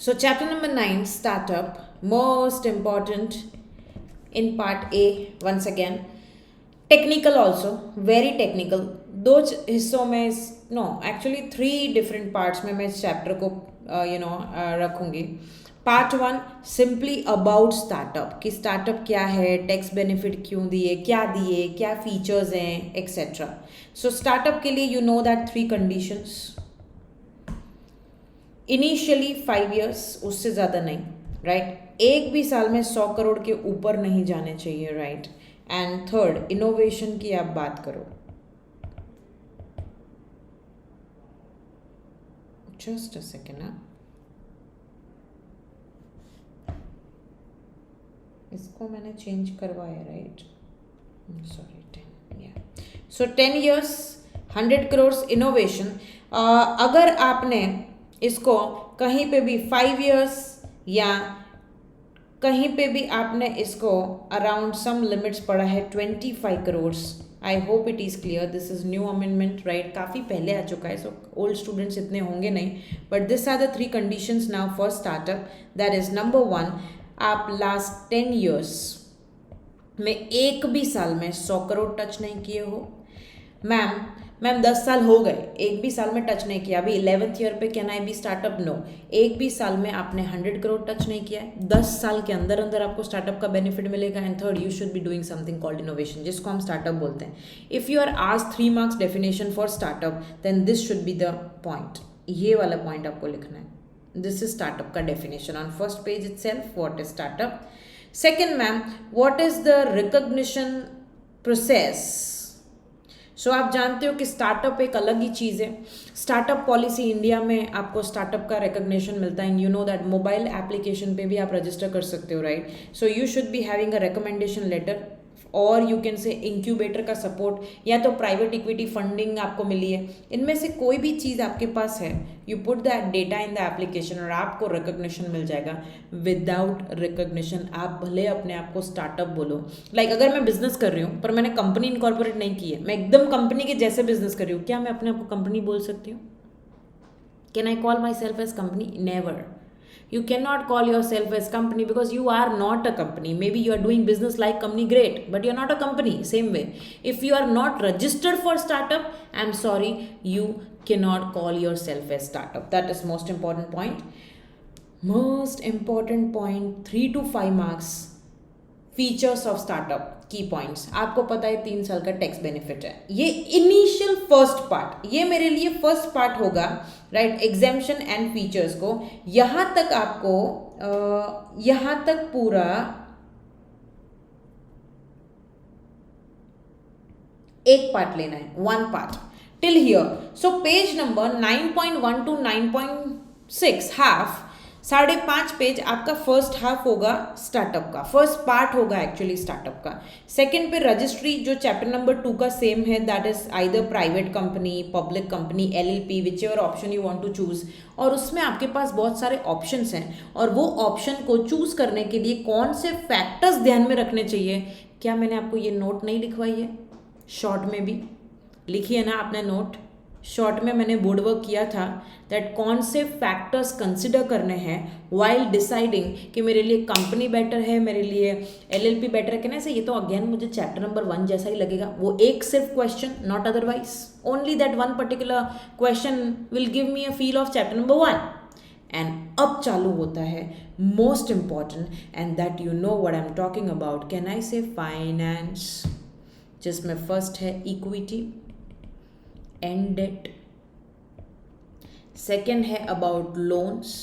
So, chapter number 9, startup, most important in part A, once again. Technical also, very technical. दो हिस्सों में no actually 3 different parts में मैं इस chapter को रखूंगी. पार्ट 1 सिंपली अबाउट स्टार्टअप, कि स्टार्टअप क्या है, टैक्स बेनिफिट क्यों दिए, क्या फीचर्स हैं, एक्सेट्रा. सो स्टार्टअप के लिए you know that 3 conditions. Initially 5 years, उससे ज़्यादा नहीं, राइट. एक भी साल में 100 करोड़ के ऊपर नहीं जाने चाहिए, राइट. एंड थर्ड, इनोवेशन की आप बात करो. Just a second. इसको मैंने चेंज करवाया, राइट. सॉरी, 10. या सो 10 years 100 करोड़ इनोवेशन. अगर आपने इसको कहीं पे भी 5 years या कहीं पे भी आपने इसको अराउंड सम लिमिट्स पढ़ा है 25 crore. I hope it is clear. This is new amendment, right. काफ़ी पहले आ चुका है, सो ओल्ड स्टूडेंट्स इतने होंगे नहीं. But this are the 3 conditions now for startup. That is number 1, आप लास्ट 10 years में एक भी साल में 100 करोड़ टच नहीं किए हो. मैम 10 साल हो गए, एक भी साल में टच नहीं किया. अभी 11th ईयर पे can I be startup? No. एक भी साल में आपने 100 करोड़ टच नहीं किया है. 10 साल के अंदर अंदर आपको स्टार्टअप का बेनिफिट मिलेगा. And third, you should be doing something called innovation, जिसको हम स्टार्टअप बोलते हैं. If you are asked 3 marks definition for startup, then this should be the point. ये वाला पॉइंट आपको लिखना है. दिस इज स्टार्टअप का definition on first page itself. What is startup? Second, ma'am, what is the recognition process? So आप जानते हो कि स्टार्टअप एक अलग ही चीज़ है. स्टार्टअप पॉलिसी इंडिया में आपको स्टार्टअप का रिकॉग्निशन मिलता है. You know that mobile application पे भी आप रजिस्टर कर सकते हो, right. So you should be having a recommendation letter, और यू कैन से इंक्यूबेटर का सपोर्ट, या तो प्राइवेट इक्विटी फंडिंग आपको मिली है. इनमें से कोई भी चीज़ आपके पास है, you put that data in the application और आपको रिकॉग्निशन मिल जाएगा. विदाउट रिकॉग्निशन आप भले अपने आप को स्टार्टअप बोलो. लाइक अगर मैं बिजनेस कर रही हूँ पर मैंने कंपनी इनकॉर्पोरेट नहीं की है, मैं एकदम कंपनी के जैसे बिजनेस कर रही हूँ, क्या मैं अपने आप को कंपनी बोल सकती हूँ? Can I call myself as company? Never. You cannot call yourself as company because you are not a company. Maybe you are doing business like company, great, but you're not a company. Same way, if you are not registered for startup, I'm sorry, you cannot call yourself as startup. That is most important point. Most important point, 3 to 5 marks. Features of startup, की points. आपको पता है 3 साल का tax benefit है. ये initial first part, ये मेरे लिए फर्स्ट पार्ट होगा, राइट. एग्जेम्पशन एंड फीचर्स को यहां तक आपको यहां तक पूरा एक पार्ट लेना है, 1 part till here. So page number 9.1 to 9.6 half, 5.5 page आपका फर्स्ट हाफ होगा स्टार्टअप का, फर्स्ट पार्ट होगा एक्चुअली स्टार्टअप का. सेकंड पे रजिस्ट्री, जो चैप्टर नंबर 2 का सेम है, that is either private company, public company, LLP, whichever option you want to choose. और उसमें आपके पास बहुत सारे ऑप्शंस हैं, और वो ऑप्शन को चूज करने के लिए कौन से फैक्टर्स ध्यान में रखने चाहिए. क्या मैंने आपको ये नोट नहीं लिखवाई है? शॉर्ट में भी लिखी है ना आपने नोट. शॉर्ट में मैंने बोर्ड वर्क किया था दैट कौन से फैक्टर्स कंसिडर करने हैं वाइल डिसाइडिंग कि मेरे लिए कंपनी बेटर है, मेरे लिए LLP बेटर है. कहना से ये तो अगेन मुझे चैप्टर नंबर 1 जैसा ही लगेगा. वो एक सिर्फ question, not otherwise. Only that one particular question will give me a feel of chapter number 1. And अब चालू होता है most important, and that you know what I am talking about. Can I से फाइनेंस, जिसमें first है equity and date. Second है about loans.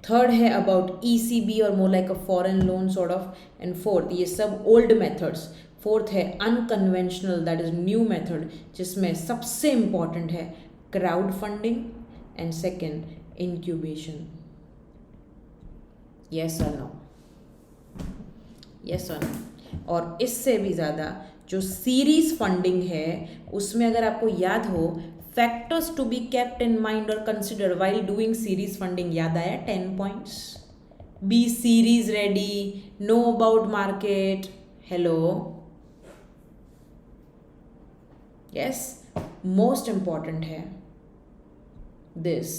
Third है about ECB और more like a foreign loan sort of. And fourth, ये सब old methods. Fourth है unconventional, that is new method, जिसमें सबसे इंपॉर्टेंट है crowd funding. And second, incubation. Yes और नो? यस और नो? और इससे भी ज़्यादा जो सीरीज फंडिंग है, उसमें अगर आपको याद हो, factors to be kept in mind और consider while doing series funding, याद आया 10 points. Be series ready, know about market. Hello, yes. Most important है दिस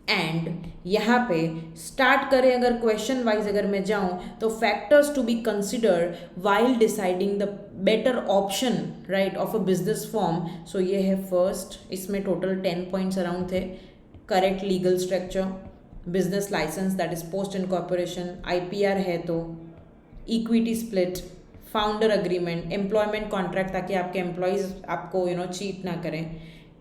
एंड यहाँ पे स्टार्ट करें, अगर क्वेश्चन वाइज अगर मैं जाऊँ तो factors to be consider while deciding the better option right of a business form. So ये है फर्स्ट, इसमें टोटल 10 पॉइंट्स अराउंड थे. Correct legal structure, business licence that is post incorporation, IPR है तो, equity split, founder agreement, employment contract ताकि आपके employees आपको cheat ना करें,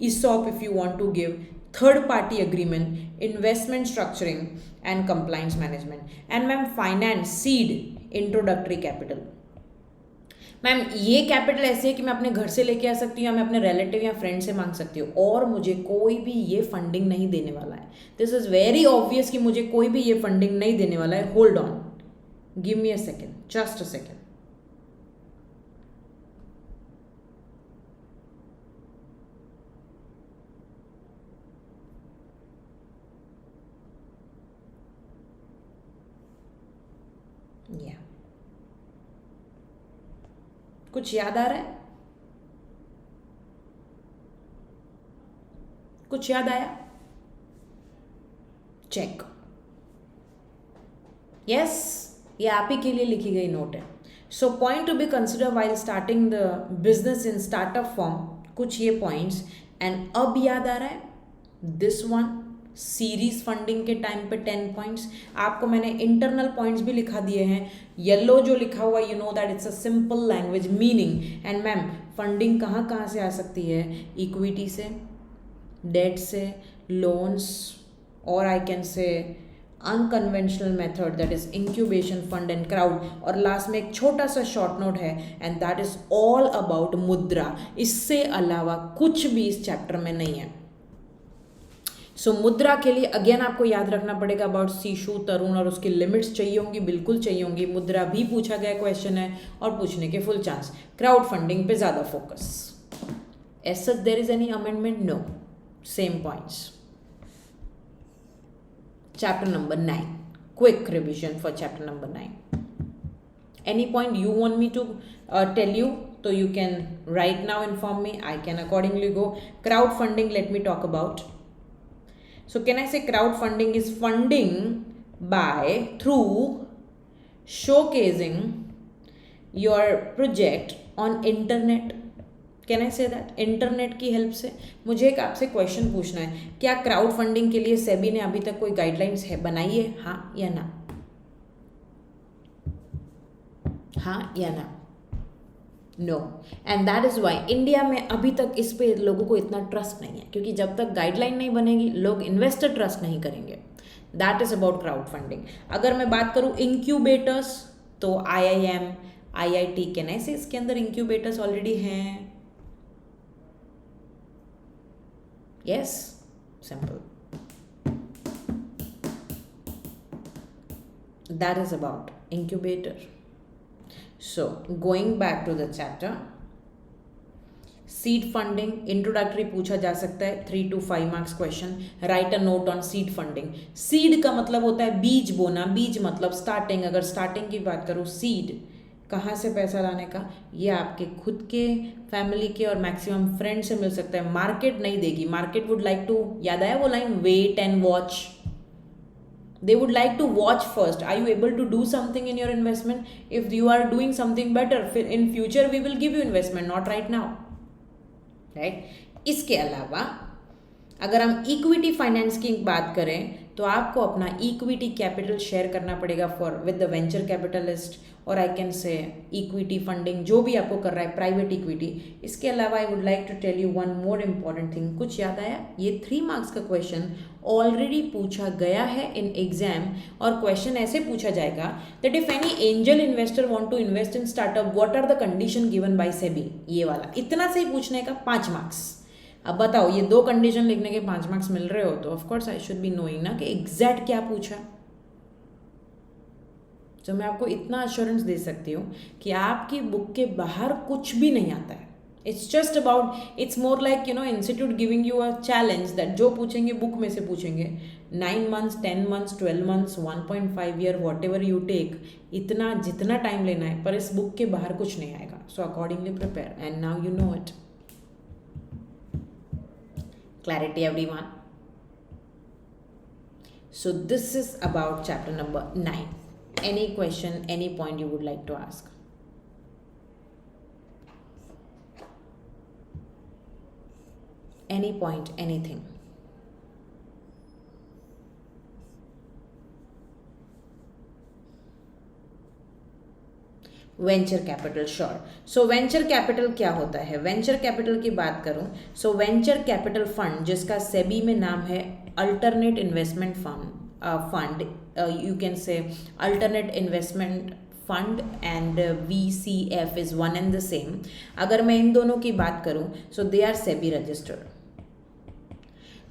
ESOP if you want to give, third party agreement, investment structuring and compliance management. And ma'am finance, seed, introductory capital. Ma'am ये capital ऐसे है कि मैं अपने घर से लेके आ सकती हूँ या मैं अपने रिलेटिव या फ्रेंड से मांग सकती हूँ, और मुझे कोई भी ये फंडिंग नहीं देने वाला है. दिस इज वेरी ऑब्वियस कि मुझे कोई भी ये फंडिंग नहीं देने वाला है. Hold on, give me a second, just a second. या कुछ याद आ रहा है? कुछ याद आया? चेक. यस, ये आप ही के लिए लिखी गई नोट है. So point two be consider while starting the business in startup form, कुछ ये पॉइंट्स. एंड अब याद आ रहा है दिस वन, सीरीज फंडिंग के टाइम पे 10 पॉइंट्स. आपको मैंने इंटरनल पॉइंट्स भी लिखा दिए हैं. येलो जो लिखा हुआ, you know that it's a simple language meaning. And ma'am funding कहाँ कहाँ से आ सकती है? इक्विटी से, डेट से, लोन्स, और आई कैन से unconventional method that is incubation fund and crowd. और लास्ट में एक छोटा सा शॉर्ट नोट है, and that is all about मुद्रा. इससे अलावा कुछ भी इस चैप्टर में नहीं है. सो मुद्रा के लिए अगेन आपको याद रखना पड़ेगा अबाउट सीशु, तरुण, और उसकी लिमिट्स चाहिए होंगी, बिल्कुल चाहिए होंगी. मुद्रा भी पूछा गया क्वेश्चन है और पूछने के फुल चांस. क्राउड फंडिंग पे ज़्यादा focus. As such there is any amendment? No, same points. Chapter number 9, quick revision for chapter number 9. Any point you want me to tell you, तो you can right now inform me, I can accordingly go. Crowdfunding, let me talk about. So can I say crowdfunding is funding through showcasing your project on internet. Can I say that? Internet की help से. मुझे एक आपसे question पूछना है, क्या crowd funding के लिए सेबी ने अभी तक कोई गाइडलाइंस है बनाई है? हाँ या ना? हाँ या ना? No. And that is why India में अभी तक इस पे लोगों को इतना ट्रस्ट नहीं है, क्योंकि जब तक गाइडलाइन नहीं बनेगी लोग इन्वेस्टर ट्रस्ट नहीं करेंगे. That is about crowd funding. अगर मैं बात करूँ इंक्यूबेटर्स, तो IIM, IIT, कैन आई से इसके अंदर इंक्यूबेटर्स ऑलरेडी हैं? Yes, simple. That is about incubator. So going back to the chapter, seed funding, introductory पूछा जा सकता है, 3 to 5 marks question. Write a note on seed funding. seed का मतलब होता है बीज बोना. बीज मतलब स्टार्टिंग. अगर स्टार्टिंग की बात करूँ, सीड कहाँ से पैसा लाने का? ये आपके खुद के, फैमिली के और मैक्सिमम फ्रेंड से मिल सकता है. मार्केट नहीं देगी. मार्केट वुड लाइक टू, याद आया वो line, wait and watch. They would like to watch first. Are you able to do something in your investment? If you are doing something better, in future we will give you investment, not right now. Right? इसके अलावा अगर हम equity finance की बात करें, तो आपको अपना इक्विटी कैपिटल शेयर करना पड़ेगा for with the venture capitalist, और I can say equity funding जो भी आपको कर रहा है, प्राइवेट इक्विटी. इसके अलावा I would like to tell you one more important thing. कुछ याद आया? ये 3 मार्क्स का क्वेश्चन ऑलरेडी पूछा गया है इन एग्जाम, और क्वेश्चन ऐसे पूछा जाएगा that if any angel investor want to invest in startup, what are the condition given by SEBI. ये वाला इतना से ही पूछने का 5 मार्क्स. अब बताओ, ये 2 कंडीशन लिखने के 5 मार्क्स मिल रहे हो, तो of course I should be knowing ना कि एग्जैक्ट क्या पूछा. तो मैं आपको इतना अश्योरेंस दे सकती हूँ कि आपकी बुक के बाहर कुछ भी नहीं आता है. It's just about, it's more like institute giving you a challenge that जो पूछेंगे बुक में से पूछेंगे. 9 months, 10 months, 12 months, 1.5 year, whatever you take, इतना जितना टाइम लेना है, पर इस बुक के बाहर कुछ नहीं आएगा. So accordingly prepare, and now you know it. Clarity everyone. So this is about chapter number 9. Any question, any point you would like to ask? Any point, anything? Venture capital, sure. So venture capital क्या होता है? Venture capital की बात करूं, सो venture capital fund, जिसका सेबी में नाम है alternate investment fund, you can say alternate investment fund and VCF is one and the same. अगर मैं इन दोनों की बात करूं, so they are SEBI registered.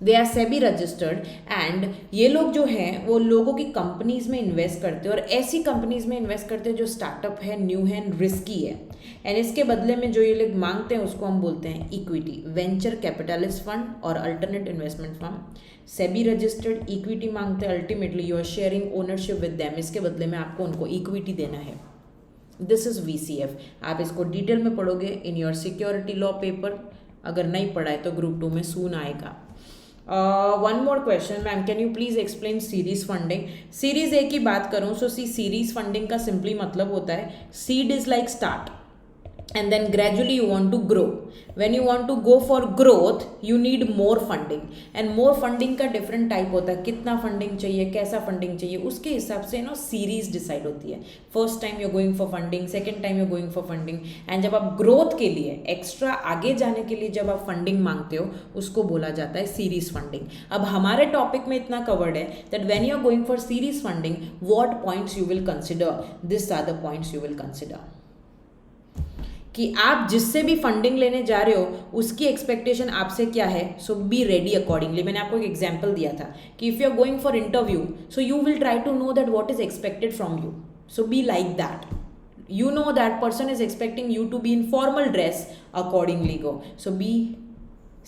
They are SEBI registered and ये लोग जो हैं वो लोगों की कंपनीज में इन्वेस्ट करते हैं, और ऐसी कंपनीज में इन्वेस्ट करते हैं जो स्टार्टअप है, न्यू है एंड रिस्की है. एंड इसके बदले में जो ये लोग मांगते हैं उसको हम बोलते हैं इक्विटी. वेंचर कैपिटलिस्ट फंड और alternate investment fund SEBI registered equity मांगते हैं. Ultimately you are sharing ownership with them. इसके बदले में आपको उनको इक्विटी देना है. This is VCF. आप इसको डिटेल में पढ़ोगे in your security law paper. अगर नहीं पढ़ा है तो ग्रुप 2 में सून आएगा. One more question ma'am, can you please explain series funding. Series A की बात करूं, सो सीरीज फंडिंग का सिंपली मतलब होता है seed is like start and then gradually you want to grow. When you want to go for growth you need more funding, and more funding का different type होता है. कितना funding चाहिए, कैसा funding चाहिए, उसके हिसाब से ना सीरीज डिसाइड होती है. First time you're going for funding, second time you're going for funding, and जब आप ग्रोथ के लिए एक्स्ट्रा आगे जाने के लिए जब आप फंडिंग मांगते हो उसको बोला जाता है सीरीज फंडिंग. अब हमारे टॉपिक में इतना कवर्ड है that when you are going for series funding what points you will consider. This are the points you will consider कि आप जिससे भी फंडिंग लेने जा रहे हो उसकी एक्सपेक्टेशन आपसे क्या है. So be ready accordingly. मैंने आपको एक एग्जांपल दिया था कि if you are going for interview so you will try to know that what is expected from you. So be like that. You know that person is expecting you to be in formal dress, accordingly go. So be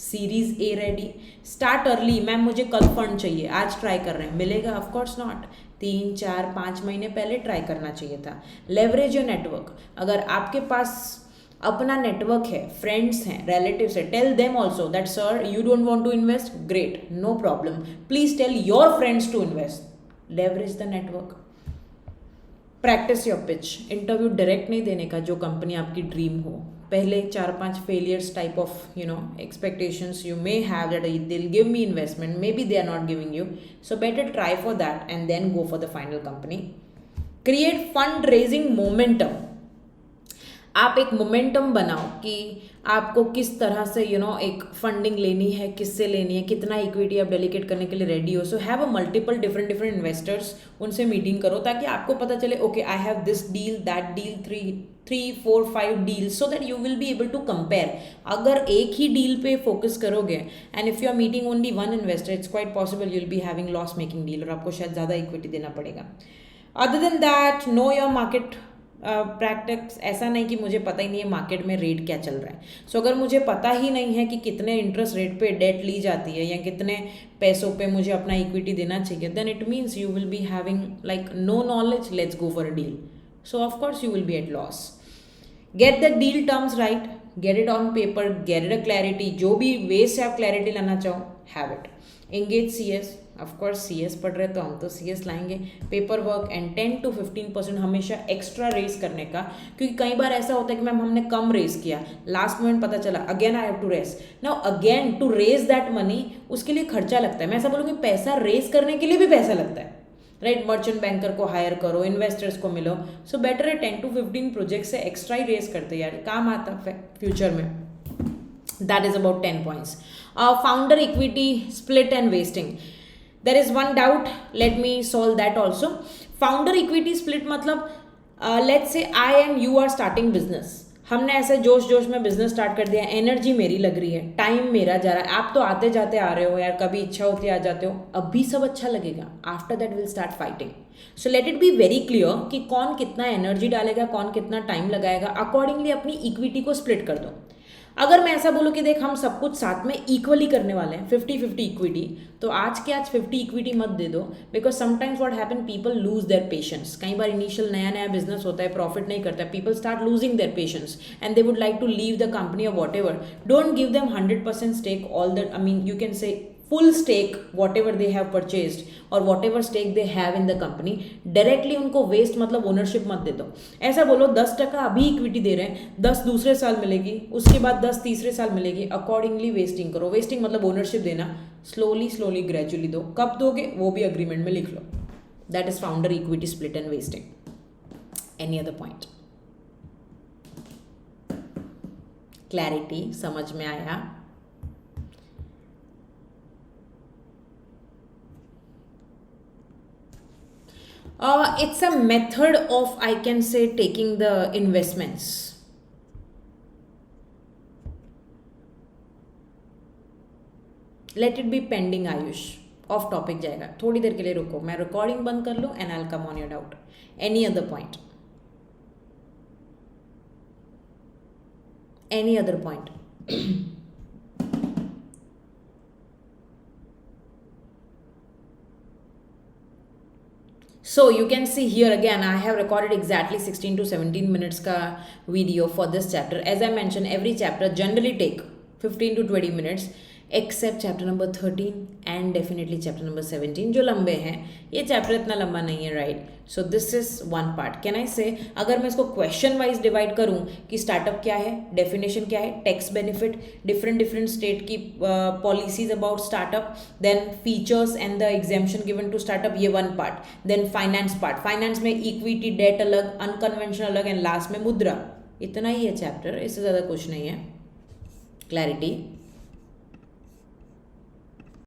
series A ready. Start early. Ma'am मुझे कल fund चाहिए, आज try कर रहे हैं, मिलेगा? Of course not. 3, 4, 5 महीने पहले ट्राई करना चाहिए था. Leverage your network. अगर आपके पास अपना नेटवर्क है, फ्रेंड्स हैं, रिलेटिव्स है, tell them also that sir you don't want to invest, great, no problem, please tell your friends to invest. Leverage the network. Practice your pitch. Interview direct नहीं देने का जो कंपनी आपकी dream हो. पहले 4-5 failures type of expectations you may have that they'll give me investment, maybe they are not giving you, so better try for that and then go for the final company. Create fundraising momentum. आप एक momentum बनाओ कि आपको किस तरह से एक funding लेनी है, किससे लेनी है, कितना इक्विटी आप डेलीकेट करने के लिए रेडी हो. So have a multiple different investors, उनसे मीटिंग करो ताकि आपको पता चले okay I have this deal, that deal, 3, 4, 5 deals, so that you will be able to compare. अगर एक ही डील पे फोकस करोगे and if you are meeting only one investor it's quite possible you will be having loss making deal और आपको शायद ज़्यादा equity देना पड़ेगा. Other then that know your market practice. ऐसा नहीं कि मुझे पता ही नहीं है मार्केट में रेट क्या चल रहा है. सो अगर मुझे पता ही नहीं है कि कितने इंटरेस्ट रेट पे डेट ली जाती है या कितने पैसों पे मुझे अपना इक्विटी देना चाहिए, then it means you will be having like no knowledge. Let's go for a deal. So of course you will be at loss. Get the deal terms right, get it on paper, get it a clarity. जो भी way से आप clarity लाना चाहो, have it. Engage CS. Of course CS पढ़ रहे तो हम तो CS लाएंगे. पेपर वर्क एंड 10 to 15% हमेशा एक्स्ट्रा रेस करने का, क्योंकि कई बार ऐसा होता है कि मैम हमने कम रेस किया, लास्ट मोमेंट पता चला again I have to raise. Now again to raise that money, उसके लिए खर्चा लगता है. मैं ऐसा बोलूँगी पैसा रेस करने के लिए भी पैसा लगता है, राइट. मर्चेंट बैंकर को हायर करो, इन्वेस्टर्स को मिलो. सो बेटर है 10 to 15 प्रोजेक्ट से एक्स्ट्रा ही रेस करते यार, काम आता फ्यूचर में. That is about 10 points. Founder equity split and wasting. There is one doubt, let me solve that also. Founder equity split मतलब let's say I and you are starting business. हमने ऐसे जोश जोश में बिजनेस स्टार्ट कर दिया, energy मेरी लग रही है, टाइम मेरा जा रहा है, आप तो आते जाते आ रहे हो यार, कभी इच्छा होती है आ जाते हो, अभी सब अच्छा लगेगा. After that will start fighting. So let it be very clear कि कौन कितना एनर्जी डालेगा, कौन कितना टाइम लगाएगा, अकॉर्डिंगली अपनी इक्विटी को स्प्लिट कर दो. अगर मैं ऐसा बोलूँ कि देख हम सब कुछ साथ में इक्वली करने वाले हैं, 50-50 इक्विटी, तो आज के आज 50 इक्विटी मत दे दो. Because sometimes what happen, people lose their patience. कई बार इनिशियल नया नया बिजनेस होता है, प्रॉफिट नहीं करता है, people start losing their patience and they would like to leave the company और whatever. Don't give them 100% stake all that. I mean you can say full stake whatever they have purchased और whatever stake they have in the company, directly उनको vest मतलब ownership मत दे दो। ऐसा बोलो 10% अभी equity दे रहे हैं, 10 दूसरे साल मिलेगी, उसके बाद 10 तीसरे साल मिलेगी, अकॉर्डिंगली वेस्टिंग करो। वेस्टिंग मतलब ओनरशिप देना, स्लोली स्लोली ग्रेजुअली दो। कब दोगे वो भी अग्रीमेंट में लिख लो। That is founder equity split and vesting. Any other point? Clarity समझ में आया? It's a method of, I can say, taking the investments. Let it be pending, Ayush. Of topic जाएगा, थोड़ी देर के लिए रुको, मैं रिकॉर्डिंग बंद कर लूँ and I will come on your doubt. Any other point? Any other point? So you can see here again I have recorded exactly 16 to 17 minutes ka video for this chapter. As I mentioned, every chapter generally take 15 to 20 minutes except chapter number 13 and definitely chapter number 17 जो लंबे हैं। ये chapter इतना लंबा नहीं है, right? So this is one part. Can I से अगर मैं इसको क्वेश्चन वाइज डिवाइड करूं कि स्टार्टअप क्या है, डेफिनेशन क्या है, टैक्स बेनिफिट, डिफरेंट स्टेट की policies about startup, then features and the exemption given to startup, ये one part. Then finance part, finance में इक्विटी, डेट अलग, अनकन्वेंशनल अलग, एंड लास्ट में मुद्रा। इतना ही है चैप्टर, इससे ज़्यादा कुछ नहीं है। क्लैरिटी?